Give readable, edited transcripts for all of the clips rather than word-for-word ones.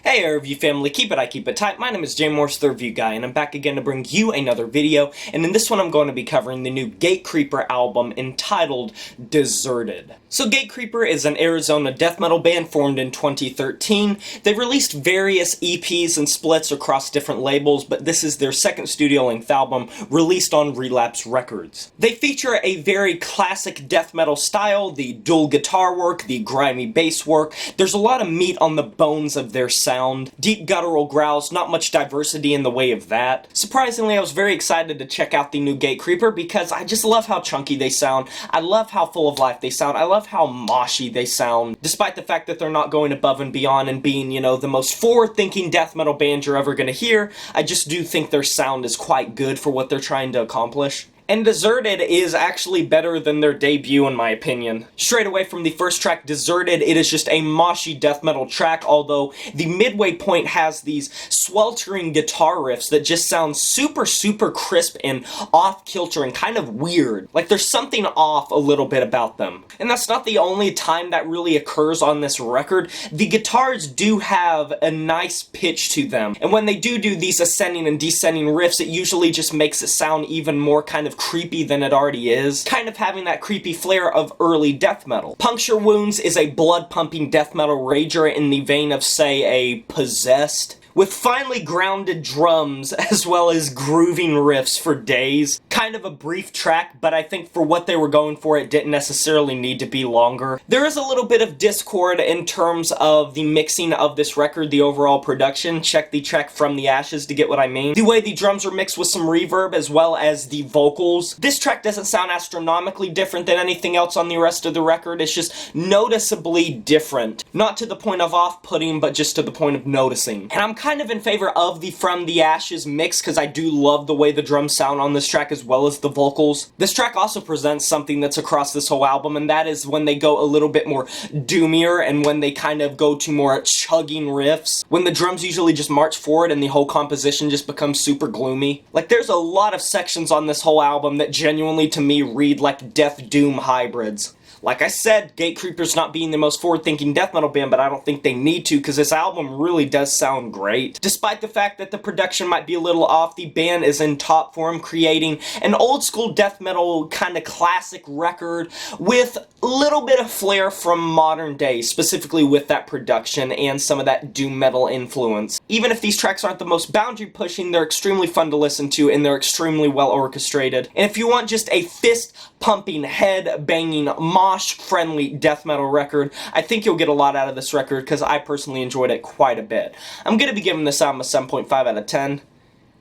Hey review family, keep it tight. My name is Jay Morse, the Review Guy, and I'm back again to bring you another video, and in this one I'm going to be covering the new Gatecreeper album entitled Deserted. So Gatecreeper is an Arizona death metal band formed in 2013. They've released various EPs and splits across different labels, but this is their second studio-length album released on Relapse Records. They feature a very classic death metal style, the dual guitar work, the grimy bass work. There's a lot of meat on the bones of their sound. Deep guttural growls, not much diversity in the way of that. Surprisingly, I was very excited to check out the new Gatecreeper because I just love how chunky they sound. I love how full of life they sound. I love how moshy they sound. Despite the fact that they're not going above and beyond and being, the most forward-thinking death metal band you're ever gonna hear, I just do think their sound is quite good for what they're trying to accomplish. And Deserted is actually better than their debut in my opinion. Straight away from the first track, Deserted, it is just a moshy death metal track, although the midway point has these sweltering guitar riffs that just sound super crisp and off-kilter and kind of weird. Like there's something off a little bit about them. And that's not the only time that really occurs on this record. The guitars do have a nice pitch to them, and when they do these ascending and descending riffs, it usually just makes it sound even more kind of creepy than it already is, kind of having that creepy flair of early death metal. Puncture Wounds is a blood-pumping death metal rager in the vein of, say, a Possessed, with finely grounded drums as well as grooving riffs for days. Kind of a brief track, but I think for what they were going for, it didn't necessarily need to be longer. There is a little bit of discord in terms of the mixing of this record, the overall production. Check the track From the Ashes to get what I mean. The way the drums are mixed with some reverb as well as the vocals. This track doesn't sound astronomically different than anything else on the rest of the record. It's just noticeably different. Not to the point of off-putting, but just to the point of noticing. And I'm kind of in favor of the From the Ashes mix because I do love the way the drums sound on this track as well as the vocals. This track also presents something that's across this whole album, and that is when they go a little bit more doomier and when they kind of go to more chugging riffs. When the drums usually just march forward and the whole composition just becomes super gloomy. Like there's a lot of sections on this whole album that genuinely to me read like Death Doom hybrids. Like I said, Gatecreeper's not being the most forward-thinking death metal band, but I don't think they need to because this album really does sound great. Despite the fact that the production might be a little off, the band is in top form, creating an old-school death metal kind of classic record with a little bit of flair from modern day, specifically with that production and some of that doom metal influence. Even if these tracks aren't the most boundary-pushing, they're extremely fun to listen to and they're extremely well orchestrated. And if you want just a fist-pumping, head-banging, mosh-friendly death metal record, I think you'll get a lot out of this record because I personally enjoyed it quite a bit. I'm going to be giving this album a 7.5 out of 10.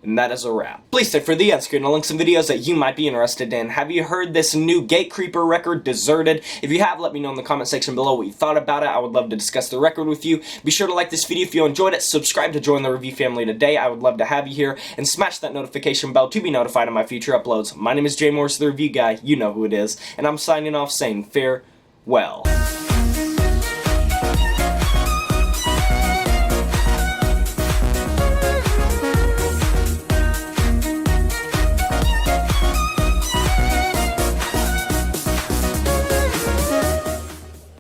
And that is a wrap. Please stay for the end screen to link some videos that you might be interested in. Have you heard this new Gatecreeper record, Deserted? If you have, let me know in the comment section below what you thought about it. I would love to discuss the record with you. Be sure to like this video if you enjoyed it. Subscribe to join the review family today. I would love to have you here. And smash that notification bell to be notified of my future uploads. My name is Jay Morse, the Review Guy. You know who it is. And I'm signing off saying farewell.